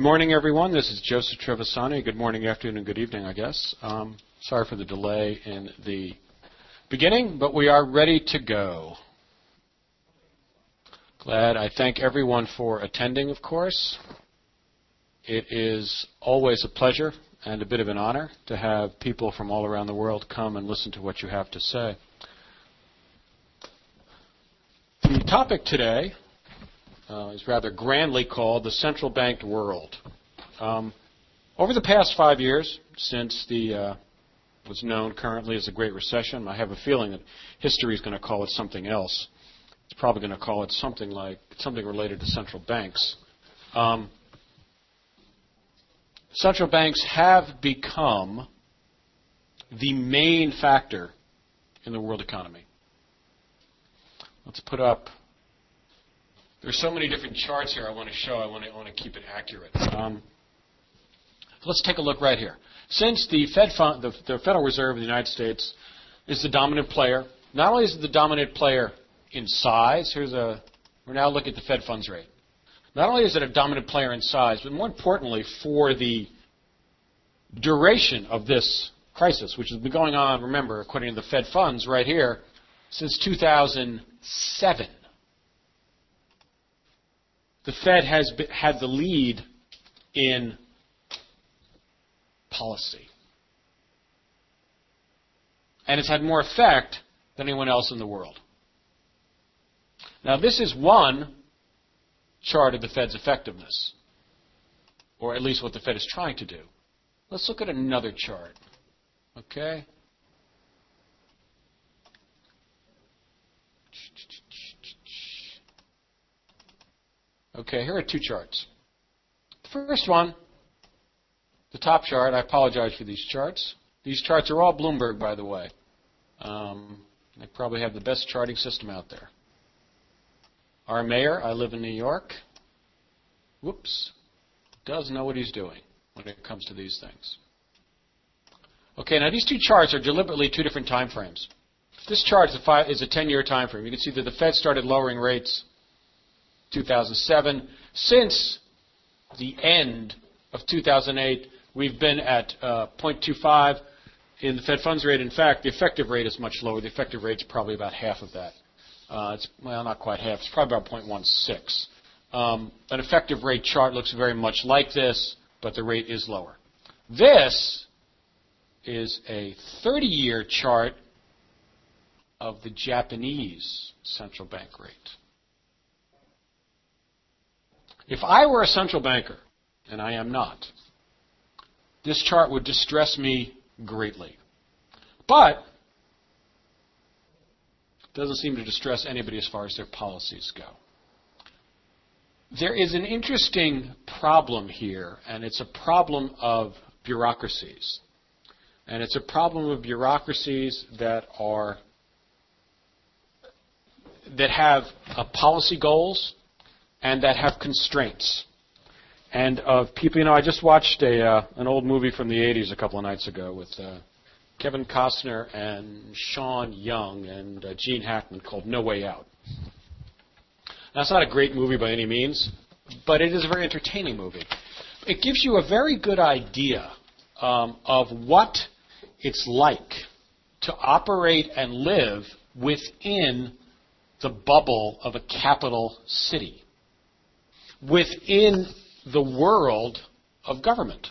morning, everyone. This is Joseph Trevisani. Good morning, afternoon, and good evening, I guess. Sorry for the delay in the beginning, but we are ready to go. Glad. I thank everyone for attending, of course. It is always a pleasure and a bit of an honor to have people from all around the world come and listen to what you have to say. The topic today is rather grandly called the central banked world. Over the past 5 years, since the what's known currently as the Great Recession, I have a feeling that history is going to call it something else. It's probably going to call it something related to central banks. Central banks have become the main factor in the world economy. Let's put up. There's so many different charts here I want to show. I want to keep it accurate. Let's take a look right here. Since the Federal Reserve of the United States is the dominant player, not only is it the dominant player in size, we're now looking at the Fed funds rate. Not only is it a dominant player in size, but more importantly, for the duration of this crisis, which has been going on, remember, according to the Fed funds right here, since 2007. The Fed has had the lead in policy. And it's had more effect than anyone else in the world. Now, this is one chart of the Fed's effectiveness, or at least what the Fed is trying to do. Let's look at another chart. Okay? Okay, here are two charts. The first one, the top chart, I apologize for these charts. These charts are all Bloomberg, by the way. They probably have the best charting system out there. Our mayor, I live in New York, does know what he's doing when it comes to these things. Okay, now these two charts are deliberately two different time frames. This chart is a 10-year time frame. You can see that the Fed started lowering rates 2007. Since the end of 2008, we've been at 0.25 in the Fed funds rate. In fact, the effective rate is much lower. The effective rate is probably about half of that. Not quite half. It's probably about 0.16. An effective rate chart looks very much like this, but the rate is lower. This is a 30-year chart of the Japanese central bank rate. If I were a central banker, and I am not, this chart would distress me greatly. But it doesn't seem to distress anybody as far as their policies go. There is an interesting problem here, and it's a problem of bureaucracies. And it's a problem of bureaucracies that have policy goals and that have constraints. And of people, I just watched an old movie from the 80s a couple of nights ago with Kevin Costner and Sean Young and Gene Hackman called No Way Out. Now, it's not a great movie by any means, but it is a very entertaining movie. It gives you a very good idea of what it's like to operate and live within the bubble of a capital city, within the world of government.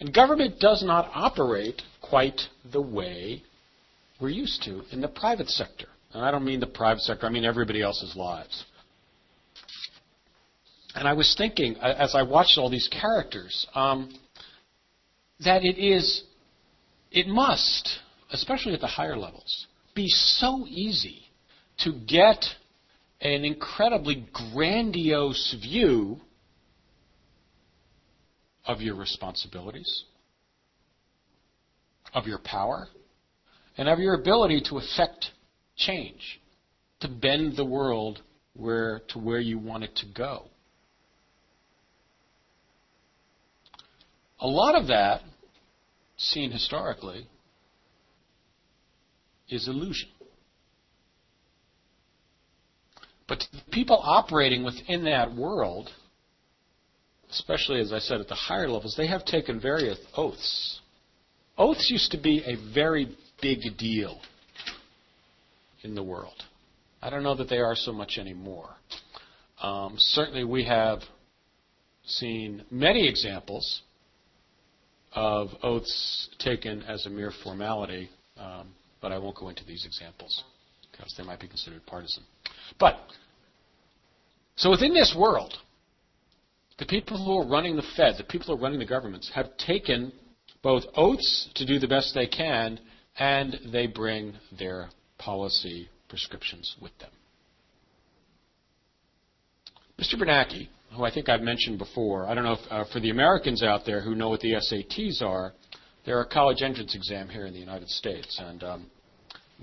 And government does not operate quite the way we're used to in the private sector. And I don't mean the private sector, I mean everybody else's lives. And I was thinking, as I watched all these characters, that it must, especially at the higher levels, be so easy to get an incredibly grandiose view of your responsibilities, of your power, and of your ability to affect change, to bend the world to where you want it to go. A lot of that, seen historically, is illusion. But to the people operating within that world, especially, as I said, at the higher levels, they have taken various oaths. Oaths used to be a very big deal in the world. I don't know that they are so much anymore. Certainly we have seen many examples of oaths taken as a mere formality, but I won't go into these examples because they might be considered partisan. But, so within this world, the people who are running the Fed, the people who are running the governments, have taken both oaths to do the best they can, and they bring their policy prescriptions with them. Mr. Bernanke, who I think I've mentioned before, I don't know if for the Americans out there who know what the SATs are, they're a college entrance exam here in the United States, and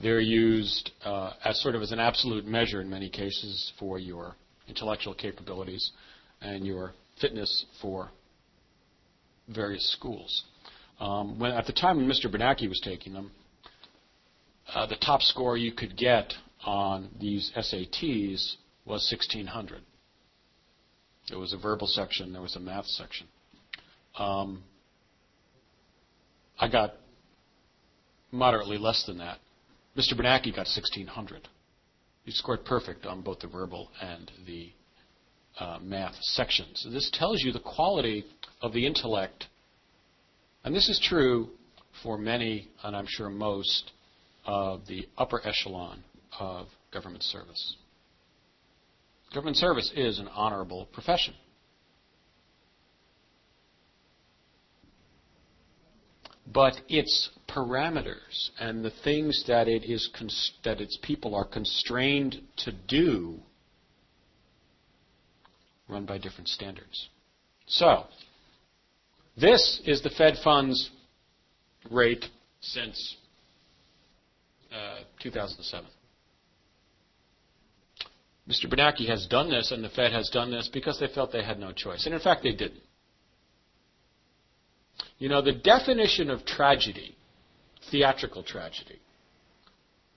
they're used as sort of as an absolute measure in many cases for your intellectual capabilities and your fitness for various schools. At the time when Mr. Bernanke was taking them, the top score you could get on these SATs was 1,600. There was a verbal section, there was a math section. I got moderately less than that. Mr. Bernanke got 1,600. He scored perfect on both the verbal and the math sections. So this tells you the quality of the intellect, and this is true for many, and I'm sure most, of the upper echelon of government service. Government service is an honorable profession. But its parameters and the things that that its people are constrained to do run by different standards. So, this is the Fed funds rate since 2007. Mr. Bernanke has done this, and the Fed has done this because they felt they had no choice. And in fact, they didn't. You know, the definition of tragedy, theatrical tragedy,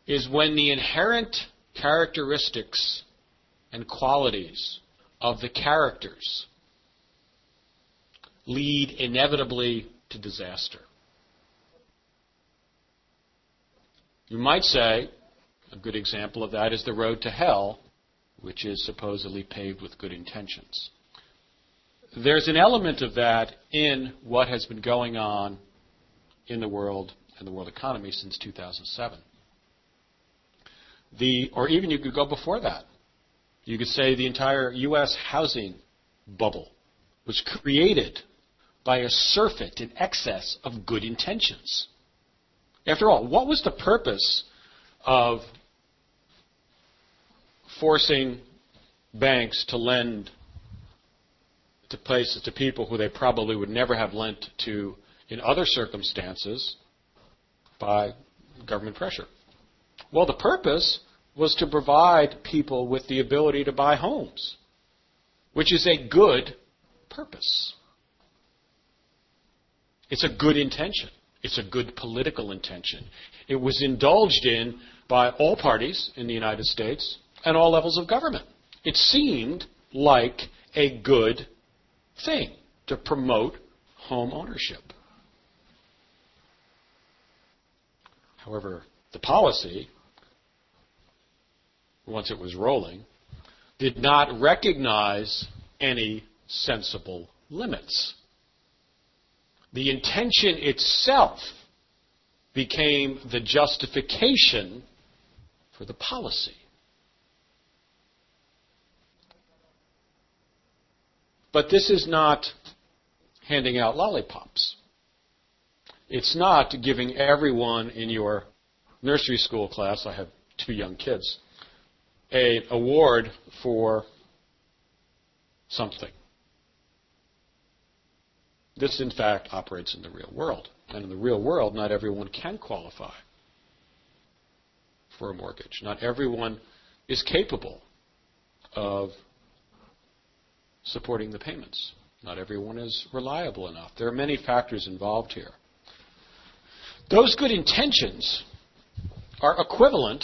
is when the inherent characteristics and qualities of the characters lead inevitably to disaster. You might say a good example of that is the road to hell, which is supposedly paved with good intentions. There's an element of that in what has been going on in the world and the world economy since 2007. Or even you could go before that. You could say the entire U.S. housing bubble was created by a surfeit in excess of good intentions. After all, what was the purpose of forcing banks to lend to places, to people who they probably would never have lent to in other circumstances by government pressure? Well, the purpose was to provide people with the ability to buy homes, which is a good purpose. It's a good intention. It's a good political intention. It was indulged in by all parties in the United States and all levels of government. It seemed like a good thing to promote home ownership. However, the policy, once it was rolling, did not recognize any sensible limits. The intention itself became the justification for the policy. But this is not handing out lollipops. It's not giving everyone in your nursery school class, I have 2 young kids, an award for something. This, in fact, operates in the real world. And in the real world, not everyone can qualify for a mortgage. Not everyone is capable of supporting the payments. Not everyone is reliable enough. There are many factors involved here. Those good intentions are equivalent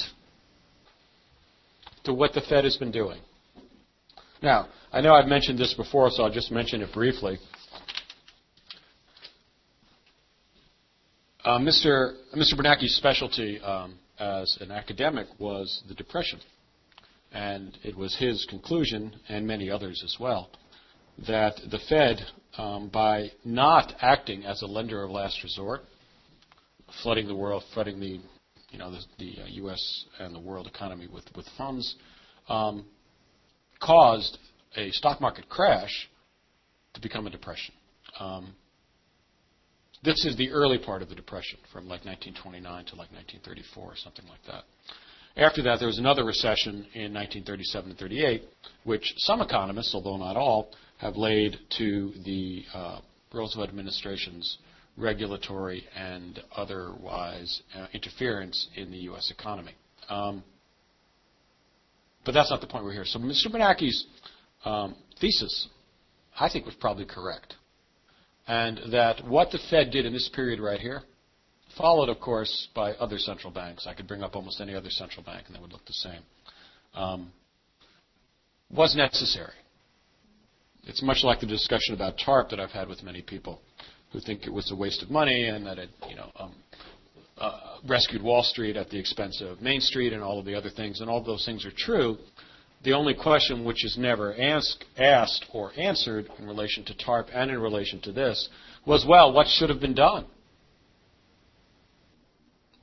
to what the Fed has been doing. Now, I know I've mentioned this before, so I'll just mention it briefly. Mr. Bernanke's specialty as an academic was the Depression. And it was his conclusion, and many others as well, that the Fed, by not acting as a lender of last resort, flooding the world, flooding the U.S. and the world economy with funds, caused a stock market crash to become a depression. This is the early part of the Depression, from like 1929 to like 1934 or something like that. After that, there was another recession in 1937 and 38, which some economists, although not all, have laid to the Roosevelt administration's regulatory and otherwise interference in the U.S. economy. But that's not the point we're here. So Mr. Bernanke's thesis, I think, was probably correct. And that what the Fed did in this period right here, followed, of course, by other central banks. I could bring up almost any other central bank, and they would look the same. Was necessary. It's much like the discussion about TARP that I've had with many people who think it was a waste of money and that it, rescued Wall Street at the expense of Main Street and all of the other things. And all those things are true. The only question which is never asked or answered in relation to TARP and in relation to this was, well, what should have been done?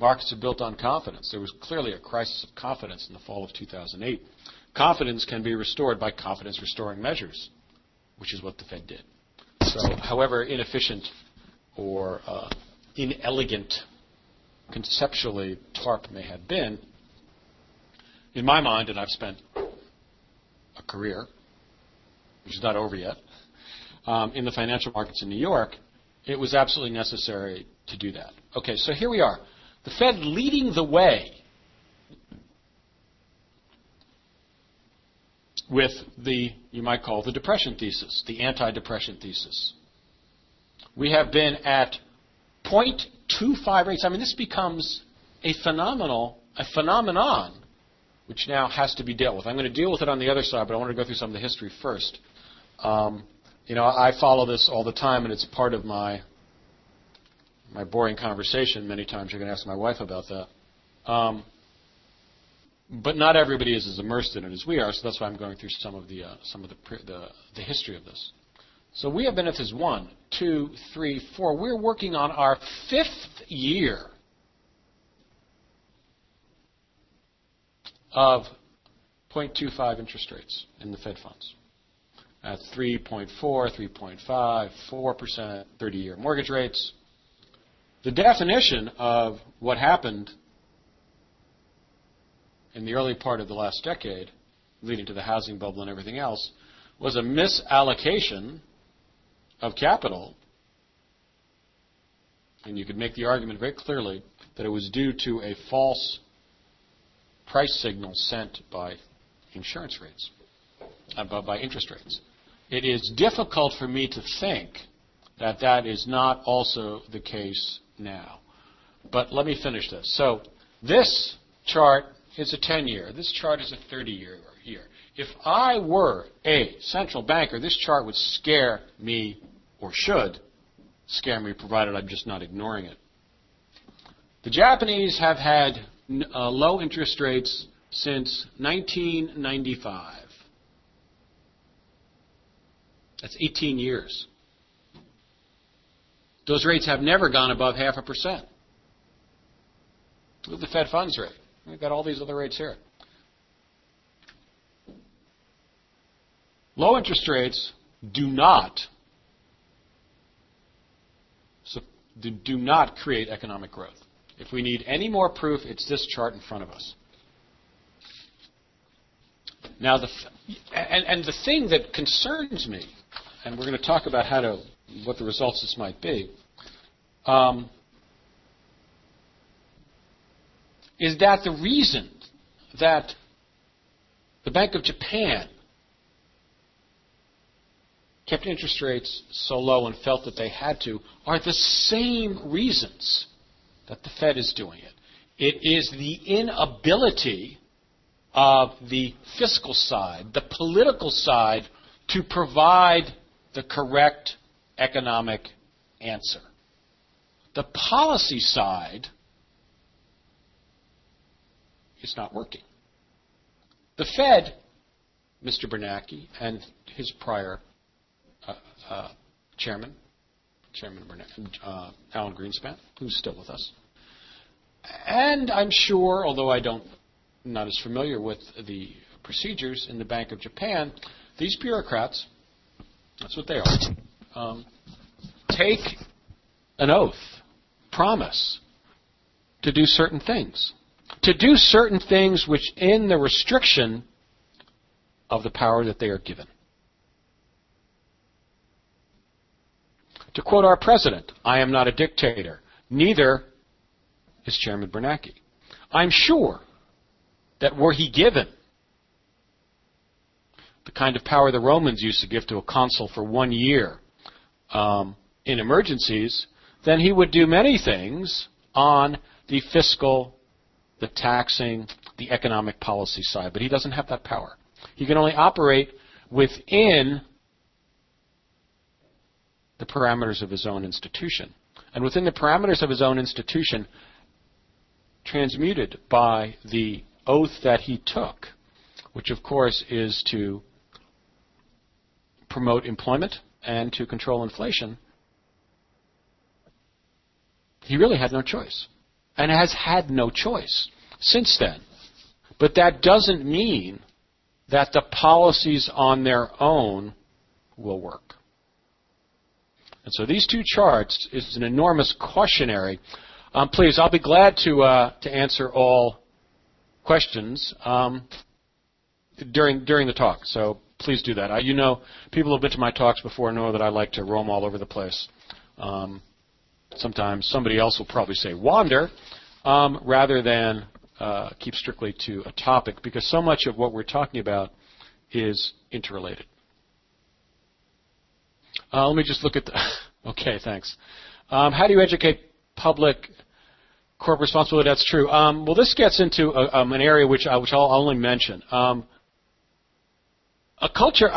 Markets are built on confidence. There was clearly a crisis of confidence in the fall of 2008. Confidence can be restored by confidence-restoring measures, which is what the Fed did. So, however inefficient or inelegant conceptually TARP may have been, in my mind, and I've spent a career, which is not over yet, in the financial markets in New York, it was absolutely necessary to do that. Okay, so here we are. The Fed leading the way with you might call the depression thesis, the anti-depression thesis. We have been at 0.25 rates. I mean, this becomes a phenomenon which now has to be dealt with. I'm going to deal with it on the other side, but I want to go through some of the history first. I follow this all the time, and it's part of my boring conversation. Many times you're going to ask my wife about that. But not everybody is as immersed in it as we are, so that's why I'm going through some of the history of this. So we have been at this 1, 2, 3, 4. We're working on our 5th year of 0.25 interest rates in the Fed funds. At 3.4, 3.5, 4%, 30-year mortgage rates. The definition of what happened in the early part of the last decade, leading to the housing bubble and everything else, was a misallocation of capital. And you could make the argument very clearly that it was due to a false price signal sent by insurance rates, by interest rates. It is difficult for me to think that that is not also the case now. But let me finish this. So this chart is a 10-year. This chart is a 30-year. If I were a central banker, this chart would scare me, or should scare me, provided I'm just not ignoring it. The Japanese have had low interest rates since 1995. That's 18 years. Those rates have never gone above 0.5%. Look at the Fed funds rate. We've got all these other rates here. Low interest rates do not create economic growth. If we need any more proof, it's this chart in front of us. Now, the thing that concerns me, and we're going to talk about what the results of this might be, is that the reason that the Bank of Japan kept interest rates so low and felt that they had to are the same reasons that the Fed is doing it. It is the inability of the fiscal side, the political side to provide the correct economic answer. The policy side is not working. The Fed, Mr. Bernanke, and his prior chairman Alan Greenspan, who's still with us, and I'm sure, although I'm not as familiar with the procedures in the Bank of Japan, these bureaucrats, that's what they are, take an oath, promise to do certain things. To do certain things which in the restriction of the power that they are given. To quote our president, I am not a dictator. Neither is Chairman Bernanke. I'm sure that were he given the kind of power the Romans used to give to a consul for 1 year in emergencies, then he would do many things on the fiscal, the taxing, the economic policy side. But he doesn't have that power. He can only operate within the parameters of his own institution. And within the parameters of his own institution, transmuted by the oath that he took, which of course is to promote employment and to control inflation, he really had no choice. And has had no choice since then. But that doesn't mean that the policies on their own will work. And so these two charts is an enormous cautionary. Please, I'll be glad to answer all questions during the talk. So please do that. People who have been to my talks before know that I like to roam all over the place. Sometimes somebody else will probably say wander, rather than keep strictly to a topic, because so much of what we're talking about is interrelated. Let me just look at the... Okay, thanks. How do you educate public corporate responsibility? That's true. Well, this gets into an area which I'll only mention. A culture,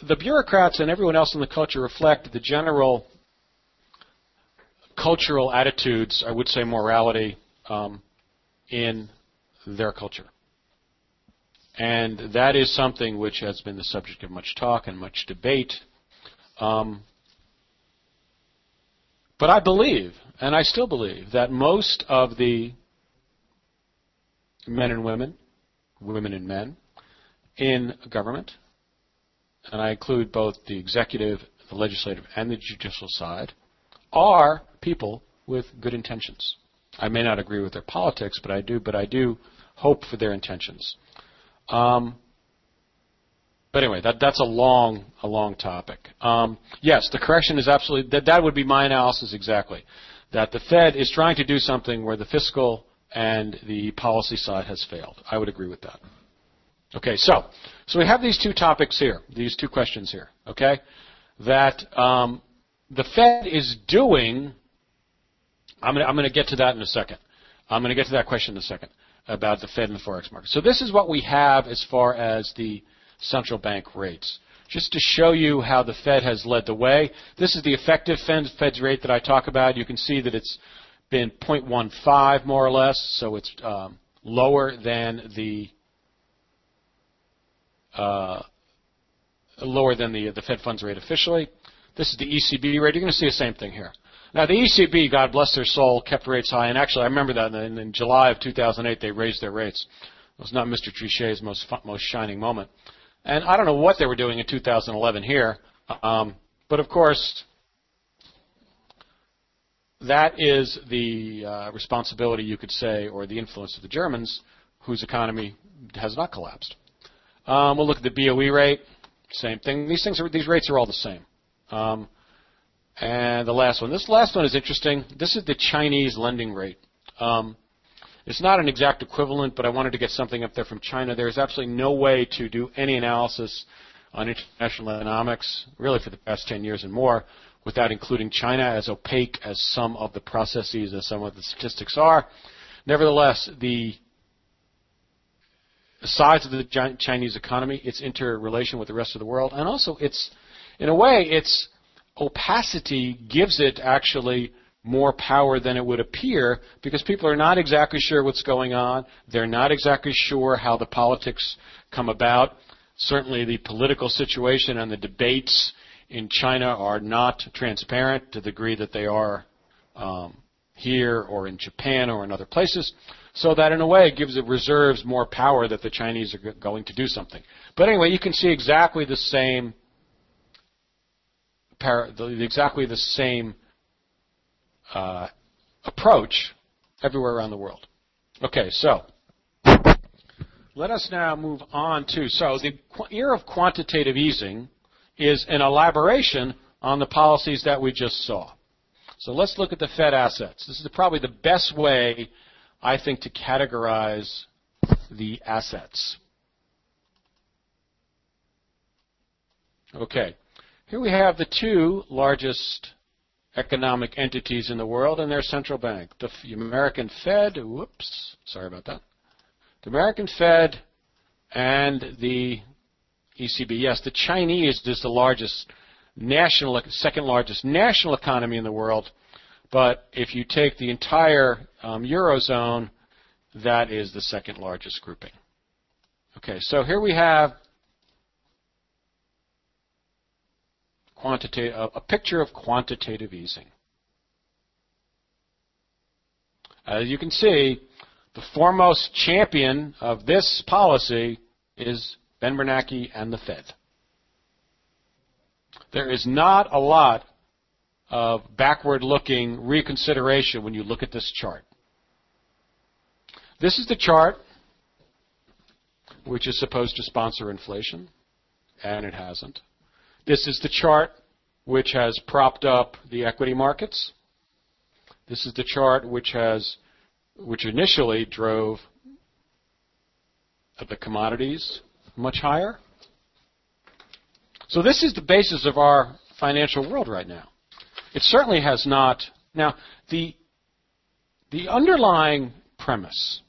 the bureaucrats and everyone else in the culture reflect the general cultural attitudes, I would say morality, in their culture. And that is something which has been the subject of much talk and much debate. But I believe, and I still believe, that most of the men and women and men in government, and I include both the executive, the legislative, and the judicial side, are people with good intentions. I may not agree with their politics, but I do hope for their intentions. But anyway, that's a long topic. Yes, the correction is absolutely, that would be my analysis exactly, that the Fed is trying to do something where the fiscal and the policy side has failed. I would agree with that. Okay, so we have these two topics here, these two questions here, okay, that the Fed is doing. I'm going to get to that in a second. I'm going to get to that question in a second about the Fed and the Forex market. So this is what we have as far as the central bank rates. Just to show you how the Fed has led the way, this is the effective Fed's rate that I talk about. You can see that it's been 0.15 more or less, so it's lower than the Fed funds rate officially. This is the ECB rate. You're going to see the same thing here. Now, the ECB, God bless their soul, kept rates high. And actually, I remember that in July of 2008, they raised their rates. It was not Mr. Trichet's most shining moment. And I don't know what they were doing in 2011 here. But, of course, that is the responsibility, you could say, or the influence of the Germans, whose economy has not collapsed. We'll look at the BOE rate. Same thing. These rates are all the same. And the last one. This last one is interesting. This is the Chinese lending rate. It's not an exact equivalent, but I wanted to get something up there from China. There's absolutely no way to do any analysis on international economics, really for the past 10 years and more, without including China, as opaque as some of the processes and some of the statistics are. Nevertheless, the size of the Chinese economy, its interrelation with the rest of the world, and also in a way, its opacity gives it actually more power than it would appear because people are not exactly sure what's going on. They're not exactly sure how the politics come about. Certainly the political situation and the debates in China are not transparent to the degree that they are here or in Japan or in other places. So that in a way it reserves more power that the Chinese are going to do something. But anyway, you can see exactly the same approach everywhere around the world. Okay, so let us now move on to, so the era of quantitative easing is an elaboration on the policies that we just saw. So let's look at the Fed assets. This is probably the best way, I think, to categorize the assets. Okay, here we have the two largest economic entities in the world and their central bank. The American Fed, whoops, sorry about that. The American Fed and the ECB. Yes, the Chinese is the largest second largest national economy in the world, but if you take the entire Eurozone, that is the second largest grouping. Okay, so here we have a picture of quantitative easing. As you can see, the foremost champion of this policy is Ben Bernanke and the Fed. There is not a lot of backward-looking reconsideration when you look at this chart. This is the chart which is supposed to sponsor inflation, and it hasn't. This is the chart which has propped up the equity markets. This is the chart which initially drove the commodities much higher. So this is the basis of our financial world right now. It certainly has not. Now, the underlying premise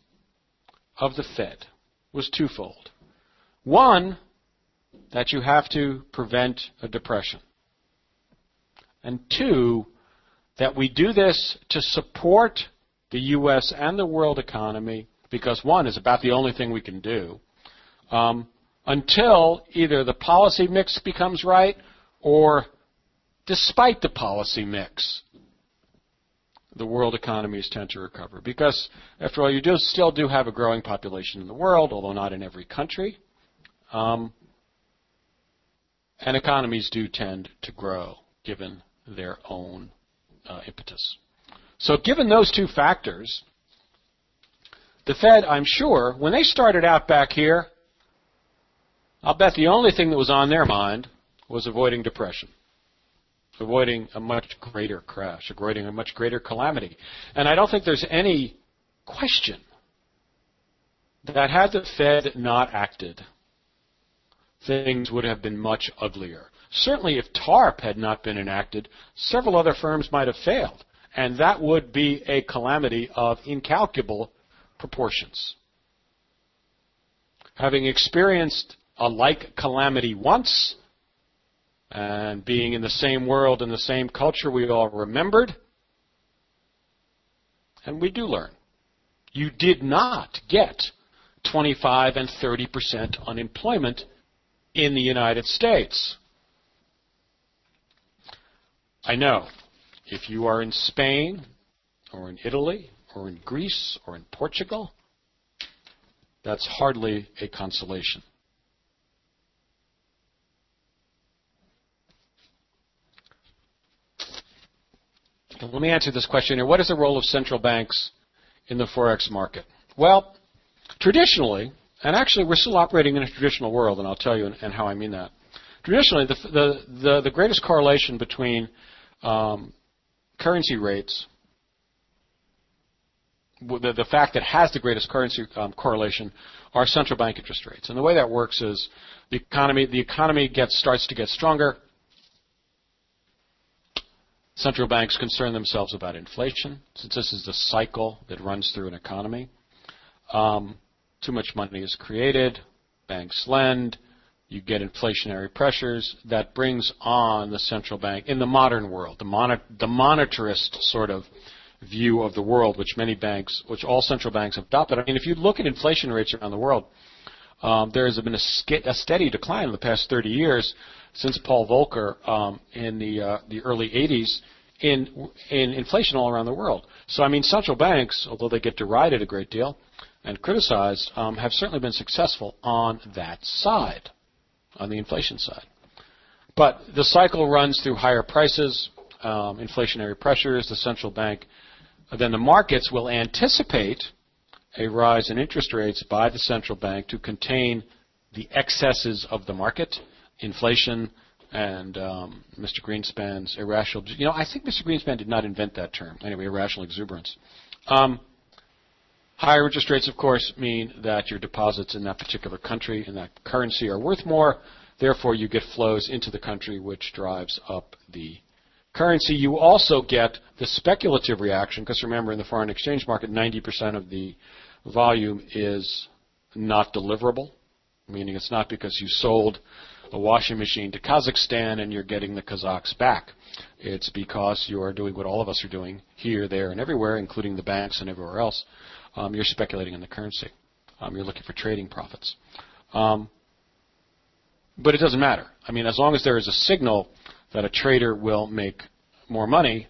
of the Fed was twofold. One, that you have to prevent a depression. And two, that we do this to support the U.S. and the world economy, because one is about the only thing we can do, until either the policy mix becomes right or despite the policy mix, the world economies tend to recover. Because, after all, you still do have a growing population in the world, although not in every country. And economies do tend to grow, given their own impetus. So given those two factors, the Fed, I'm sure, when they started out back here, I'll bet the only thing that was on their mind was avoiding depression, avoiding a much greater crash, avoiding a much greater calamity. And I don't think there's any question that had the Fed not acted, things would have been much uglier. Certainly if TARP had not been enacted, several other firms might have failed, and that would be a calamity of incalculable proportions. Having experienced a like calamity once, and being in the same world and the same culture we all remembered, and we do learn. You did not get 25 and 30% unemployment in the United States. I know, if you are in Spain, or in Italy, or in Greece, or in Portugal, that's hardly a consolation. Let me answer this question here. What is the role of central banks in the Forex market? Well, traditionally, and actually we're still operating in a traditional world, and I'll tell you and how I mean that. Traditionally, the greatest correlation between currency rates, the fact that has the greatest currency correlation, are central bank interest rates. And the way that works is the economy starts to get stronger. Central banks concern themselves about inflation, since this is the cycle that runs through an economy. too much money is created, banks lend, you get inflationary pressures. That brings on the central bank in the modern world, the monetarist sort of view of the world, which all central banks have adopted. I mean, if you look at inflation rates around the world, there has been a steady decline in the past 30 years since Paul Volcker in the early 80s in inflation all around the world. So, I mean, central banks, although they get derided a great deal and criticized, have certainly been successful on that side, on the inflation side. But the cycle runs through higher prices, inflationary pressures, the central bank. Then the markets will anticipate a rise in interest rates by the central bank to contain the excesses of the market, inflation, and Mr. Greenspan's irrational. I think Mr. Greenspan did not invent that term. Anyway, irrational exuberance. Higher interest rates, of course, mean that your deposits in that particular country, in that currency, are worth more. Therefore, you get flows into the country, which drives up the currency. You also get the speculative reaction, because remember, in the foreign exchange market, 90% of the volume is not deliverable, meaning it's not because you sold a washing machine to Kazakhstan and you're getting the Kazakhs back. It's because you are doing what all of us are doing here, there, and everywhere, including the banks and everywhere else. You're speculating in the currency. You're looking for trading profits. But it doesn't matter. I mean, as long as there is a signal that a trader will make more money,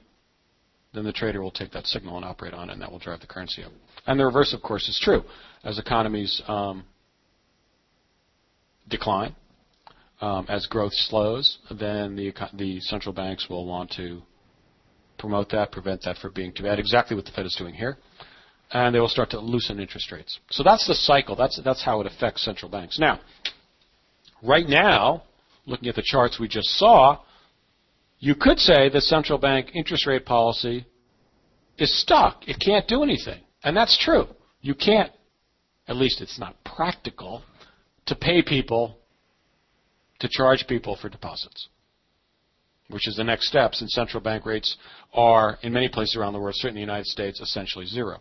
then the trader will take that signal and operate on it, and that will drive the currency up. And the reverse, of course, is true. As economies decline, as growth slows, then the central banks will want to promote that, prevent that from being too bad, exactly what the Fed is doing here. And they will start to loosen interest rates. So that's the cycle. That's how it affects central banks. Now, right now, looking at the charts we just saw, you could say the central bank interest rate policy is stuck. It can't do anything. And that's true. You can't, at least it's not practical, to pay people, to charge people for deposits, which is the next step, since central bank rates are, in many places around the world, certainly in the United States, essentially zero.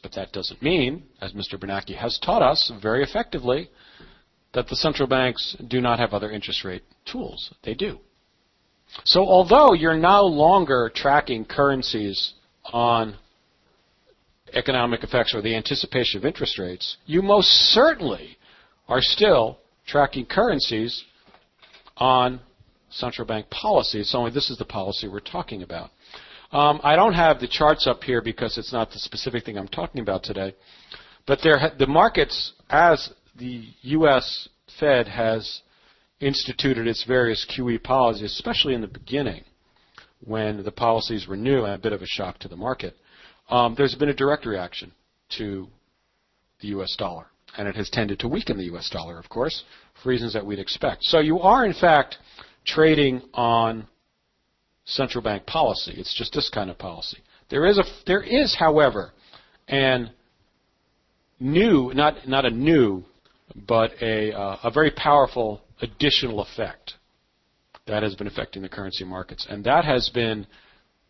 But that doesn't mean, as Mr. Bernanke has taught us very effectively, that the central banks do not have other interest rate tools. They do. So although you're no longer tracking currencies on economic effects or the anticipation of interest rates, you most certainly are still tracking currencies on central bank policy. It's only this is the policy we're talking about. I don't have the charts up here because it's not the specific thing I'm talking about today. But the markets, as the U.S. Fed has instituted its various QE policies, especially in the beginning when the policies were new and a bit of a shock to the market, there's been a direct reaction to the U.S. dollar. And it has tended to weaken the U.S. dollar, of course, for reasons that we'd expect. So you are, in fact, trading on central bank policy. It's just this kind of policy. There is, however, an new, not a new, but a very powerful additional effect that has been affecting the currency markets, and that has been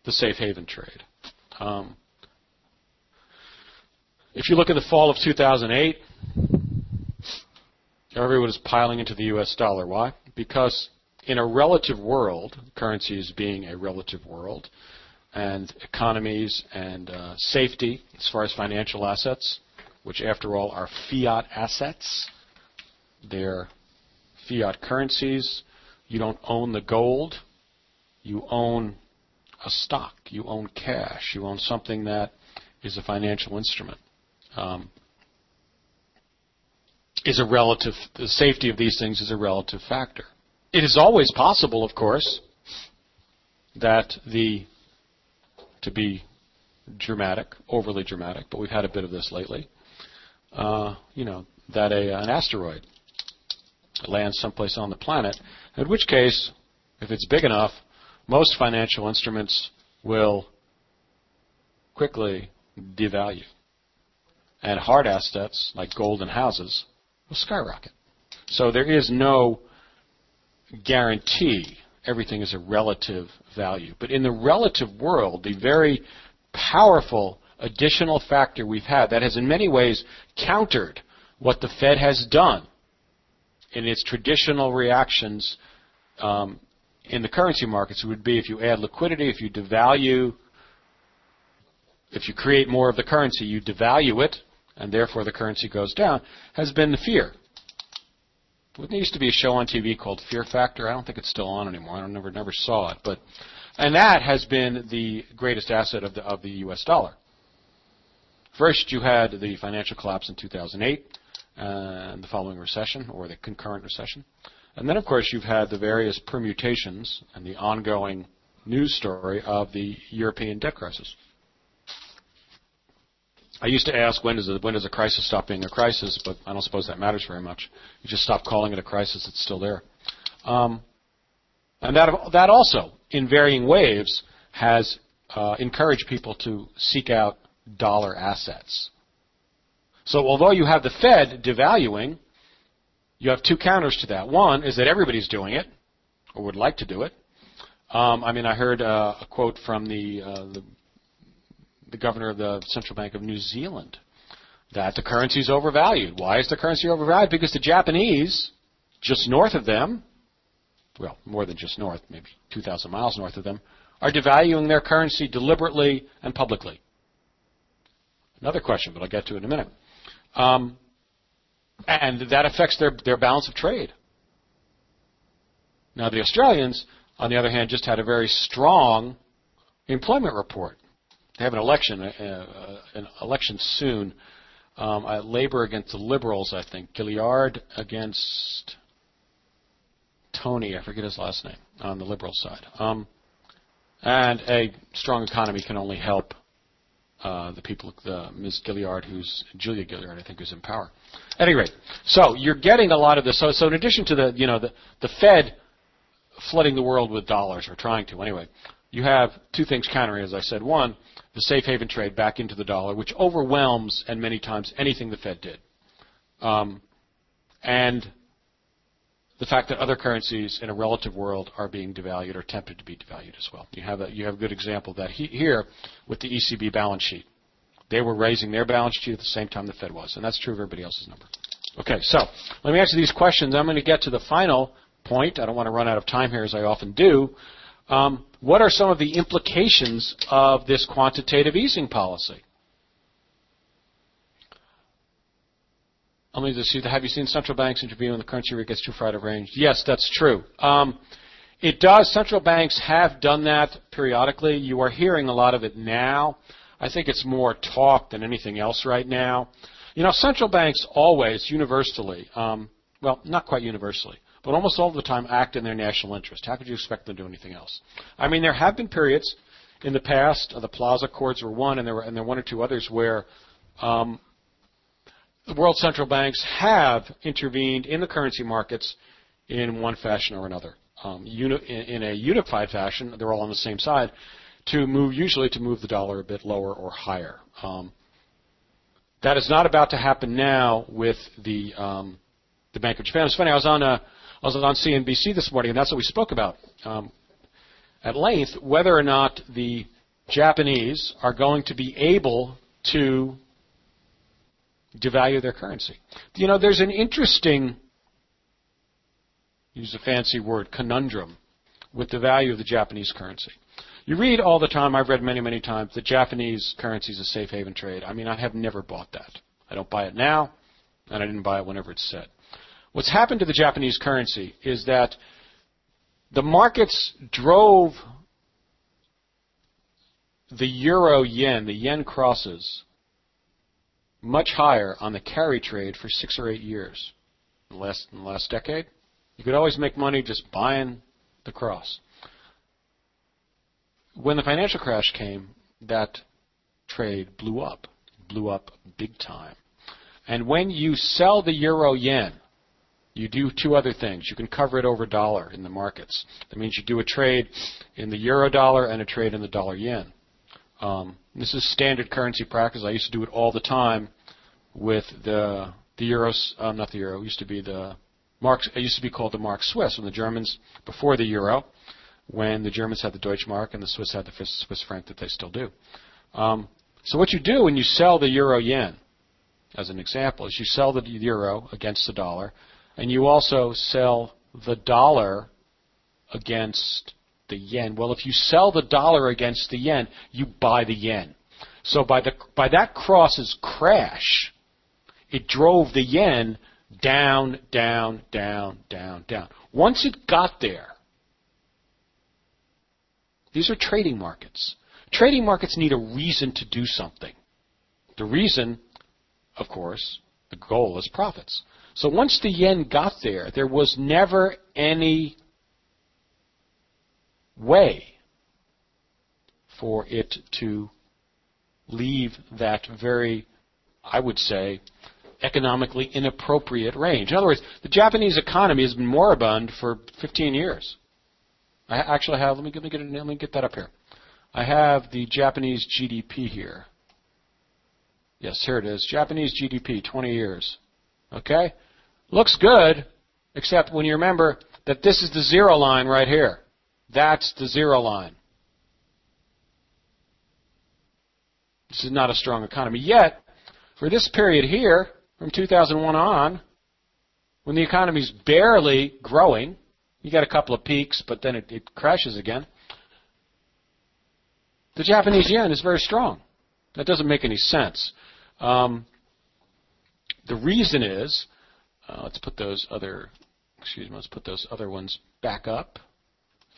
the safe haven trade. If you look at the fall of 2008, everyone was piling into the U.S. dollar. Why? Because in a relative world, currencies being a relative world, and economies and safety as far as financial assets, which after all are fiat assets, they're fiat currencies. You don't own the gold. You own a stock. You own cash. You own something that is a financial instrument. The safety of these things is a relative factor. It is always possible, of course, that to be dramatic, overly dramatic, but we've had a bit of this lately, that an asteroid lands someplace on the planet, in which case, if it's big enough, most financial instruments will quickly devalue. And hard assets, like gold and houses, will skyrocket. So there is no guarantee. Everything is a relative value. But in the relative world, the very powerful additional factor we've had that has in many ways countered what the Fed has done in its traditional reactions in the currency markets. Would be if you add liquidity, if you devalue, if you create more of the currency, you devalue it, and therefore the currency goes down, has been the fear. There used to be a show on TV called Fear Factor. I don't think it's still on anymore. I never saw it, and that has been the greatest asset of the U.S. dollar. First, you had the financial collapse in 2008 and the following recession, or the concurrent recession. And then, of course, you've had the various permutations and the ongoing news story of the European debt crisis. I used to ask, when does a crisis stop being a crisis, but I don't suppose that matters very much. You just stop calling it a crisis, it's still there. And that also, in varying waves, has encouraged people to seek out dollar assets. So although you have the Fed devaluing, you have two counters to that. One is that everybody's doing it, or would like to do it. I heard a quote from the governor of the Central Bank of New Zealand that the currency is overvalued. Why is the currency overvalued? Because the Japanese, just north of them, well, more than just north, maybe 2,000 miles north of them, are devaluing their currency deliberately and publicly. Another question, but I'll get to it in a minute. And that affects their balance of trade. Now, the Australians, on the other hand, just had a very strong employment report. They have an election soon. Labour against the Liberals, I think. Gilliard against Tony, I forget his last name, on the Liberal side. And a strong economy can only help the people, Ms. Gilliard, Julia Gilliard, I think, who's in power. At any rate, so you're getting a lot of this. So in addition to the Fed flooding the world with dollars, or trying to anyway, you have two things countering, as I said. One, the safe haven trade back into the dollar, which overwhelms, and many times, anything the Fed did. And the fact that other currencies in a relative world are being devalued or tempted to be devalued as well. You have a good example of that here with the ECB balance sheet. They were raising their balance sheet at the same time the Fed was, and that's true of everybody else's number. Okay, so let me answer these questions. I'm going to get to the final point. I don't want to run out of time here, as I often do. What are some of the implications of this quantitative easing policy? Let me just see. Have you seen central banks intervene when the currency rate gets too far out of range? Yes, that's true. It does. Central banks have done that periodically. You are hearing a lot of it now. I think it's more talk than anything else right now. Central banks always, universally, well, not quite universally, but almost all the time act in their national interest. How could you expect them to do anything else? There have been periods in the past, the Plaza Accords were one, and there were one or two others where the world central banks have intervened in the currency markets in one fashion or another. In a unified fashion, they're all on the same side, usually to move the dollar a bit lower or higher. That is not about to happen now with the Bank of Japan. It's funny. I was on CNBC this morning, and that's what we spoke about at length, whether or not the Japanese are going to be able to devalue their currency. There's an interesting, use a fancy word, conundrum with the value of the Japanese currency. You read all the time, I've read many, many times, that Japanese currency is a safe haven trade. I have never bought that. I don't buy it now, and I didn't buy it whenever it's said. What's happened to the Japanese currency is that the markets drove the euro-yen, the yen crosses, much higher on the carry trade for 6 or 8 years in the last decade. You could always make money just buying the cross. When the financial crash came, that trade blew up big time. And when you sell the euro-yen, you do two other things. You can cover it over dollar in the markets. That means you do a trade in the euro-dollar and a trade in the dollar-yen. This is standard currency practice. I used to do it all the time with the euros, not the euro. It used to be the marks. It used to be called the mark Swiss when the Germans, before the euro, when the Germans had the Deutschmark and the Swiss had the Swiss franc that they still do. So what you do when you sell the euro-yen, as an example, is you sell the euro against the dollar, and you also sell the dollar against the yen. Well, if you sell the dollar against the yen, you buy the yen. So by that cross's crash, it drove the yen down, down, down, down, down. Once it got there, these are trading markets. Trading markets need a reason to do something. The reason, of course, the goal is profits. So once the yen got there, there was never any way for it to leave that very, I would say, economically inappropriate range. In other words, the Japanese economy has been moribund for 15 years. I actually have, let me get that up here. I have the Japanese GDP here. Yes, here it is. Japanese GDP, 20 years. Okay? Looks good, except when you remember that this is the zero line right here. That's the zero line. This is not a strong economy. Yet, for this period here, from 2001 on, when the economy's barely growing, you got a couple of peaks, but then it crashes again, the Japanese yen is very strong. That doesn't make any sense. The reason is, let's put those other ones back up.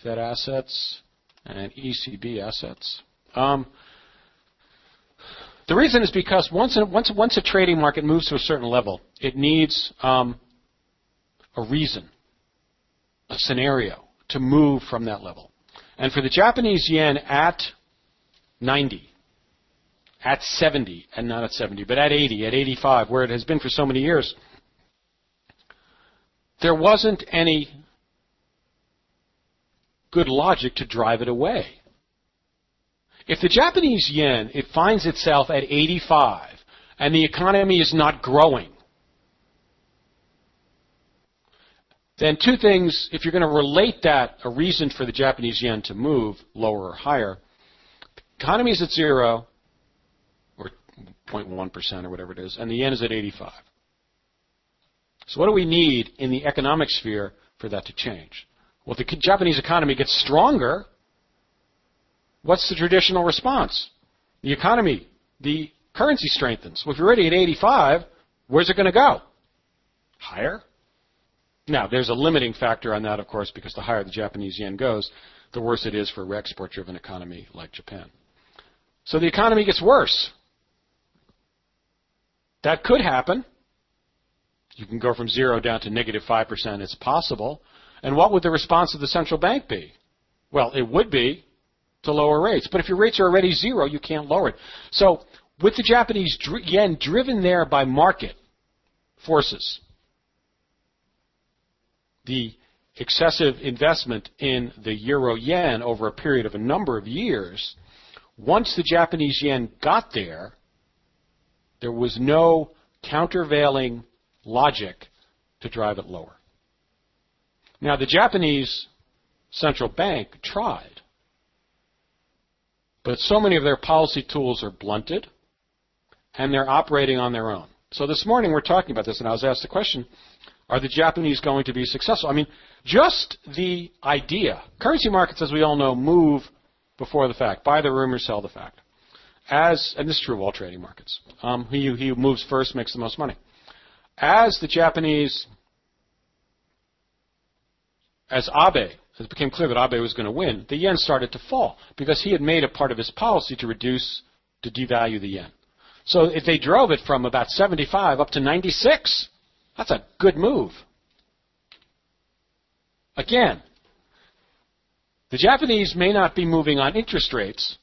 Fed assets and ECB assets. The reason is because once a trading market moves to a certain level, it needs a reason, a scenario to move from that level. And for the Japanese yen at 90, at 70, and not at 70, but at 80, at 85, where it has been for so many years, there wasn't any good logic to drive it away. If the Japanese yen, it finds itself at 85 and the economy is not growing, then two things, if you're going to relate that, a reason for the Japanese yen to move lower or higher, the economy is at 0 or 0.1% or whatever it is, and the yen is at 85. So what do we need in the economic sphere for that to change? Well, if the Japanese economy gets stronger, what's the traditional response? The economy, the currency strengthens. Well, if you're already at 85, where's it going to go? Higher? Now, there's a limiting factor on that, of course, because the higher the Japanese yen goes, the worse it is for an export-driven economy like Japan. So the economy gets worse. That could happen. You can go from 0 down to negative 5%. It's possible. And what would the response of the central bank be? Well, it would be to lower rates. But if your rates are already 0, you can't lower it. So with the Japanese yen driven there by market forces, the excessive investment in the euro-yen over a period of a number of years, once the Japanese yen got there, there was no countervailing logic to drive it lower. Now, the Japanese central bank tried, but so many of their policy tools are blunted, and they're operating on their own. So this morning we're talking about this, and I was asked the question, are the Japanese going to be successful? I mean, just the idea. Currency markets, as we all know, move before the fact. Buy the rumor, sell the fact. And this is true of all trading markets. He who moves first makes the most money. As Abe, as it became clear that Abe was going to win, the yen started to fall because he had made a part of his policy to devalue the yen. So if they drove it from about 75 up to 96, that's a good move. Again, the Japanese may not be moving on interest rates,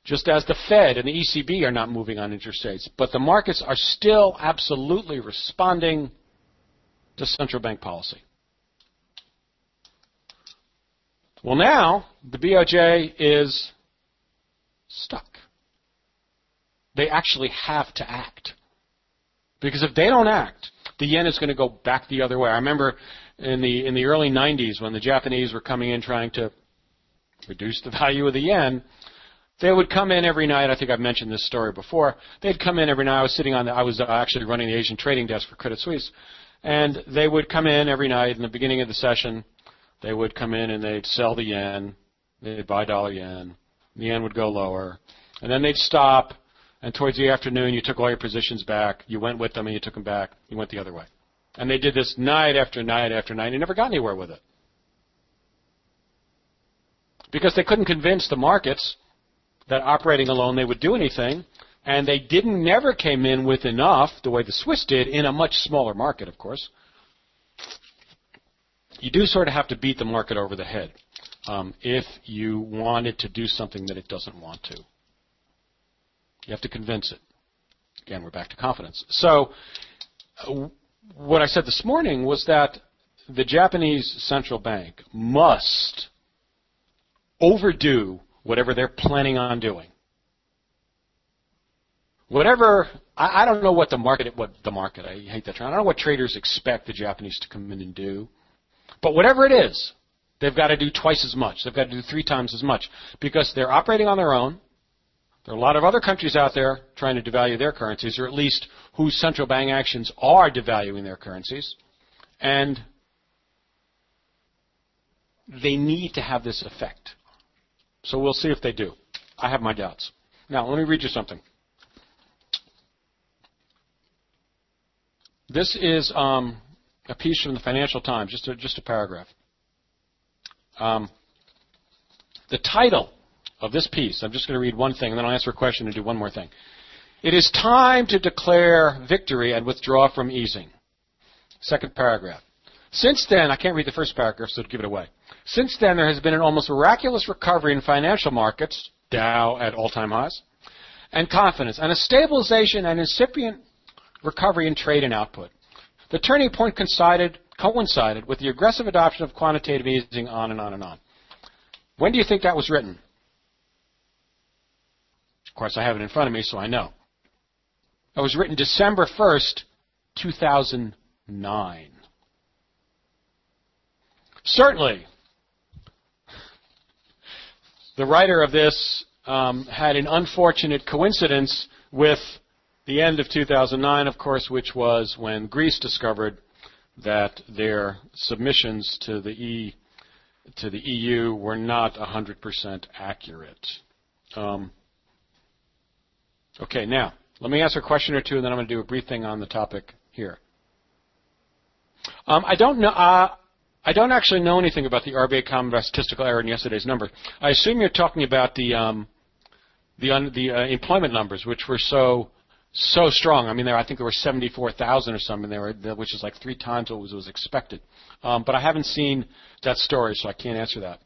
just as the Fed and the ECB are not moving on interest rates, but the markets are still absolutely responding to central bank policy. Well, now the BOJ is stuck. They actually have to act. Because if they don't act, the yen is going to go back the other way. I remember in the early 90s when the Japanese were coming in trying to reduce the value of the yen, They would come in every night. I think I've mentioned this story before. They'd come in every night. I was actually running the Asian trading desk for Credit Suisse. And they would come in every night in the beginning of the session. They would come in and they'd sell the yen. They'd buy dollar yen. The yen would go lower. And then they'd stop. And towards the afternoon, you took all your positions back. You went with them and you took them back. You went the other way. And they did this night after night after night. And you never got anywhere with it. Because they couldn't convince the markets that operating alone they would do anything. And they never came in with enough, the way the Swiss did, in a much smaller market, of course. You do sort of have to beat the market over the head if you want it to do something that it doesn't want to. You have to convince it. Again, we're back to confidence. So what I said this morning was that the Japanese central bank must overdo whatever they're planning on doing. Whatever, I don't know what the market, I hate that term, I don't know what traders expect the Japanese to come in and do. But whatever it is, they've got to do twice as much. They've got to do 3 times as much because they're operating on their own. There are a lot of other countries out there trying to devalue their currencies, or at least whose central bank actions are devaluing their currencies. And they need to have this effect. So we'll see if they do. I have my doubts. Now, let me read you something. This is a piece from the Financial Times, just a paragraph. The title of this piece, I'm just going to read one thing, and then I'll answer a question and do one more thing. It is time to declare victory and withdraw from easing. Second paragraph. Since then, I can't read the first paragraph, so give it away. Since then, there has been an almost miraculous recovery in financial markets, Dow at all-time highs, and confidence, and a stabilization and incipient recovery in trade and output. The turning point coincided with the aggressive adoption of quantitative easing, on and on and on. When do you think that was written? Of course, I have it in front of me, so I know. It was written December 1st, 2009. Certainly, the writer of this had an unfortunate coincidence with the end of 2009, of course, which was when Greece discovered that their submissions to the EU were not 100% accurate. Okay, now, let me answer a question or two, and then I'm going to do a brief thing on the topic here. I don't actually know anything about the RBA comment about statistical error in yesterday's number. I assume you're talking about the employment numbers, which were so strong. I mean, I think there were 74,000 or something there, which is like 3 times what was expected. But I haven't seen that story, so I can't answer that.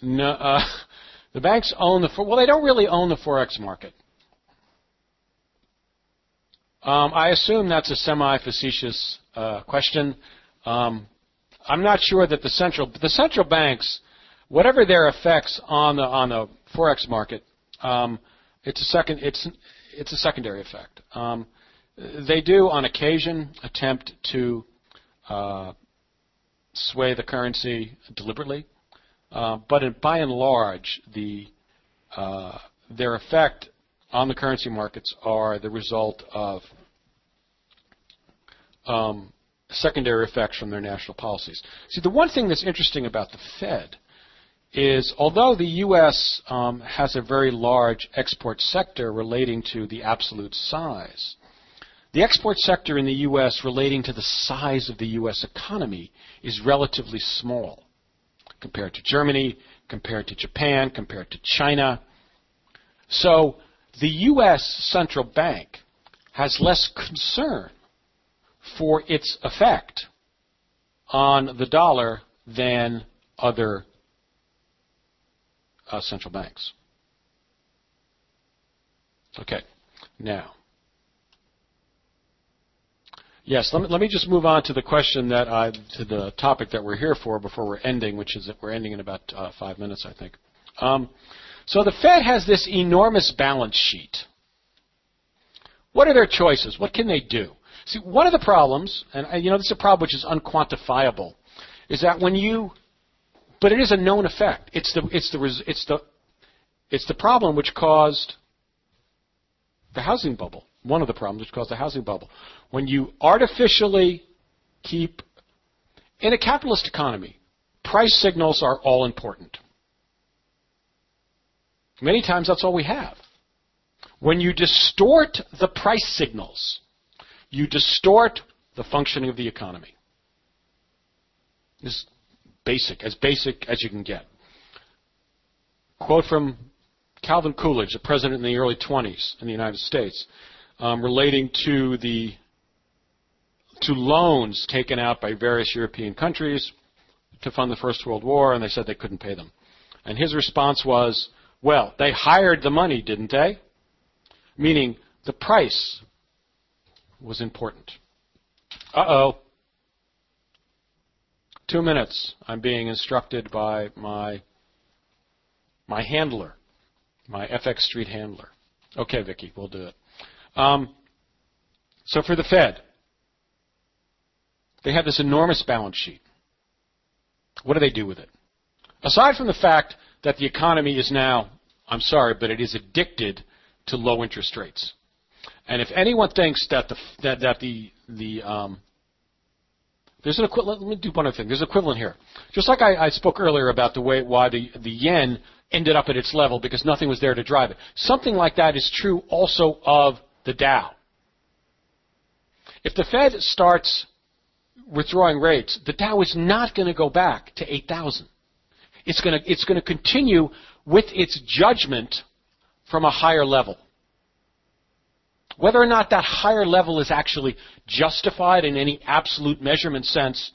The banks own they don't really own the Forex market. I assume that's a semi-facetious question. I'm not sure that the central banks, whatever their effects on the Forex market, it's a secondary effect. They do on occasion attempt to sway the currency deliberately, but by and large, their effect on the currency markets are the result of secondary effects from their national policies. See, the one thing that's interesting about the Fed is, although the U.S. has a very large export sector relating to the absolute size, the export sector in the U.S. relating to the size of the U.S. economy is relatively small compared to Germany, compared to Japan, compared to China. So the U.S. central bank has less concern for its effect on the dollar than other central banks. Okay, now, yes, let me just move on to the question to the topic that we're here for before we're ending, which is that we're ending in about 5 minutes, I think. So the Fed has this enormous balance sheet. What are their choices? What can they do? See, one of the problems, and this is a problem which is unquantifiable, is that but it is a known effect. It's the problem which caused the housing bubble. One of the problems which caused the housing bubble. When you artificially keep, in a capitalist economy, price signals are all important. Many times that's all we have. When you distort the price signals, you distort the functioning of the economy. This is basic as you can get. Quote from Calvin Coolidge, the president in the early 20s in the United States, relating to loans taken out by various European countries to fund the First World War, and they said they couldn't pay them. And his response was, well, they hired the money, didn't they? Meaning the price was important. Uh-oh. 2 minutes. I'm being instructed by my handler, my FX Street handler. Okay, Vicky, we'll do it. So for the Fed, they have this enormous balance sheet. What do they do with it? Aside from the fact that the economy is now, I'm sorry, but it is addicted to low interest rates. And if anyone thinks that there's an equivalent, let me do one other thing. There's an equivalent here. Just like I spoke earlier about why the yen ended up at its level because nothing was there to drive it. Something like that is true also of the Dow. If the Fed starts withdrawing rates, the Dow is not going to go back to 8,000. It's going to continue with its judgment from a higher level. Whether or not that higher level is actually justified in any absolute measurement sense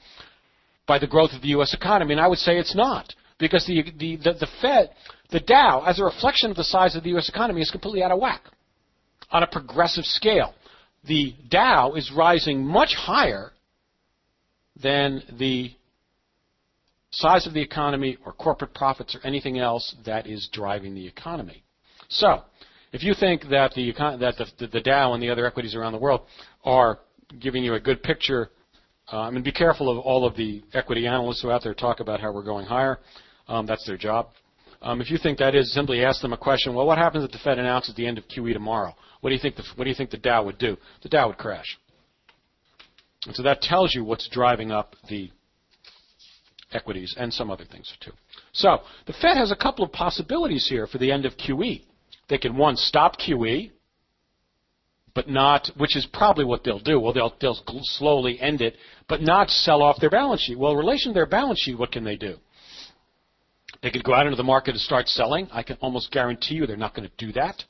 by the growth of the U.S. economy, and I would say it's not, because the Fed, the Dow, as a reflection of the size of the U.S. economy, is completely out of whack on a progressive scale. The Dow is rising much higher than the size of the economy or corporate profits or anything else that is driving the economy. So, if you think that the Dow and the other equities around the world are giving you a good picture, I mean, be careful of all of the equity analysts who are out there talk about how we're going higher. That's their job. If you think that is, simply ask them a question. Well, what happens if the Fed announces the end of QE tomorrow? What do you think the Dow would do? The Dow would crash. And so that tells you what's driving up the equities and some other things too. So the Fed has a couple of possibilities here for the end of QE. They can, one, stop QE, but not, which is probably what they'll do. Well, they'll slowly end it, but not sell off their balance sheet. Well, in relation to their balance sheet, what can they do? They could go out into the market and start selling. I can almost guarantee you they're not going to do that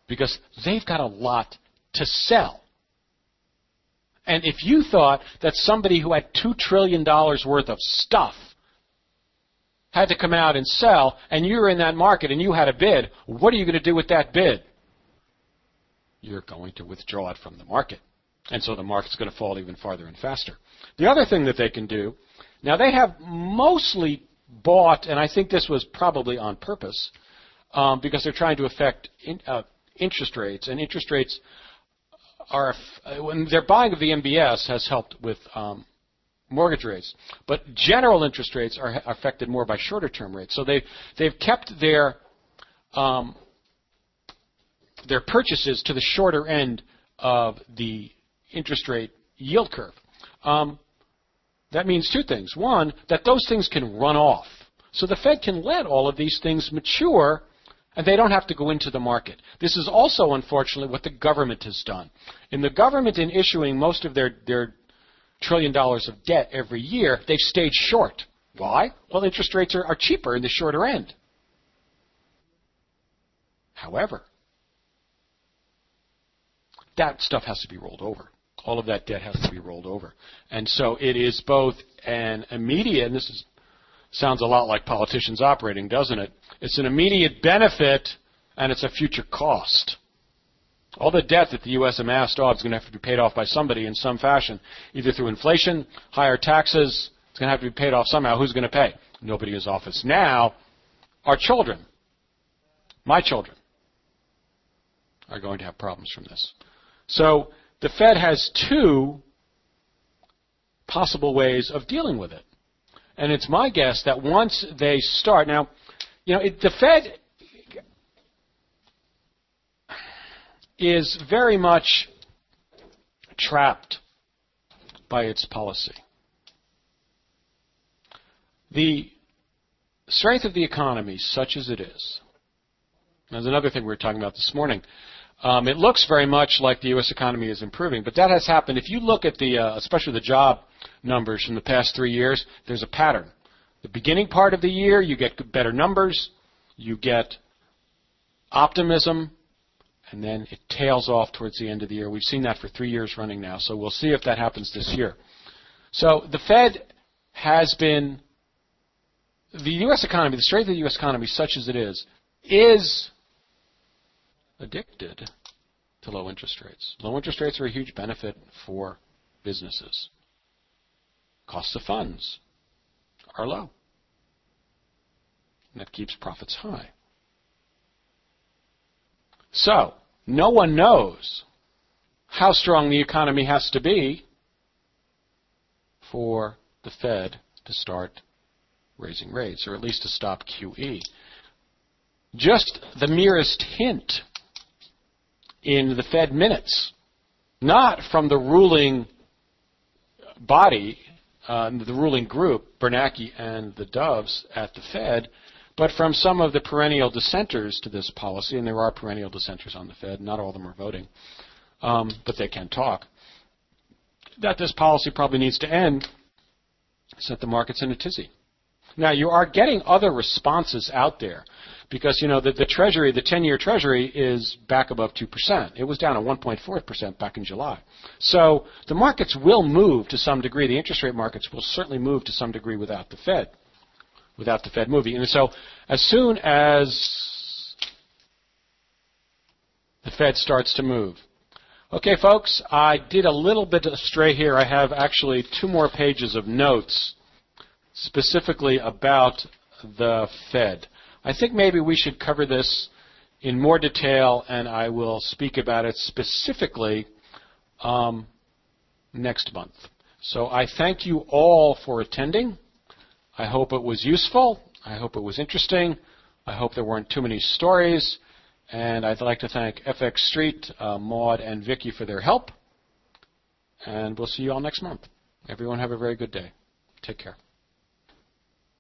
because they've got a lot to sell. And if you thought that somebody who had $2 trillion worth of stuff had to come out and sell, and you were in that market and you had a bid, what are you going to do with that bid? You're going to withdraw it from the market. And so the market's going to fall even farther and faster. The other thing that they can do, now they have mostly bought, and I think this was probably on purpose, because they're trying to affect interest rates, and interest rates are, when their buying of the MBS has helped with mortgage rates, but general interest rates are affected more by shorter-term rates. So they've kept their purchases to the shorter end of the interest rate yield curve. That means two things. One, that those things can run off. So the Fed can let all of these things mature, and they don't have to go into the market. This is also, unfortunately, what the government has done. In the government, in issuing most of their $1 trillion of debt every year, they've stayed short. Why? Well, interest rates are cheaper in the shorter end. However, that stuff has to be rolled over. All of that debt has to be rolled over. And so it is both an immediate, and sounds a lot like politicians operating, doesn't it? It's an immediate benefit, and it's a future cost. All the debt that the U.S. amassed is going to have to be paid off by somebody in some fashion, either through inflation, higher taxes. It's going to have to be paid off somehow. Who's going to pay? Nobody in his office. Now, our children, my children, are going to have problems from this. So the Fed has two possible ways of dealing with it. And it's my guess that once they start, now, the Fed is very much trapped by its policy. The strength of the economy, such as it is, there's another thing we were talking about this morning. It looks very much like the U.S. economy is improving, but that has happened. If you look at especially the job numbers from the past 3 years, there's a pattern. The beginning part of the year, you get better numbers, you get optimism, and then it tails off towards the end of the year. We've seen that for 3 years running now, so we'll see if that happens this year. So the Fed has been, the U.S. economy, the strength of the U.S. economy, such as it is addicted to low interest rates. Low interest rates are a huge benefit for businesses. Costs of funds are low. And that keeps profits high. So, no one knows how strong the economy has to be for the Fed to start raising rates, or at least to stop QE. Just the merest hint in the Fed minutes, not from the ruling body, the ruling group, Bernanke and the Doves at the Fed, but from some of the perennial dissenters to this policy, and there are perennial dissenters on the Fed, not all of them are voting, but they can talk, that this policy probably needs to end, set the markets in a tizzy. Now, you are getting other responses out there because, the Treasury, the 10-year Treasury is back above 2%. It was down at 1.4% back in July. So the markets will move to some degree. The interest rate markets will certainly move to some degree without the Fed moving. And so as soon as the Fed starts to move. Okay, folks, I did a little bit astray here. I have actually 2 more pages of notes specifically about the Fed. I think maybe we should cover this in more detail, and I will speak about it specifically next month. So I thank you all for attending. I hope it was useful. I hope it was interesting. I hope there weren't too many stories. And I'd like to thank FX Street, Maud, and Vicky for their help. And we'll see you all next month. Everyone have a very good day. Take care.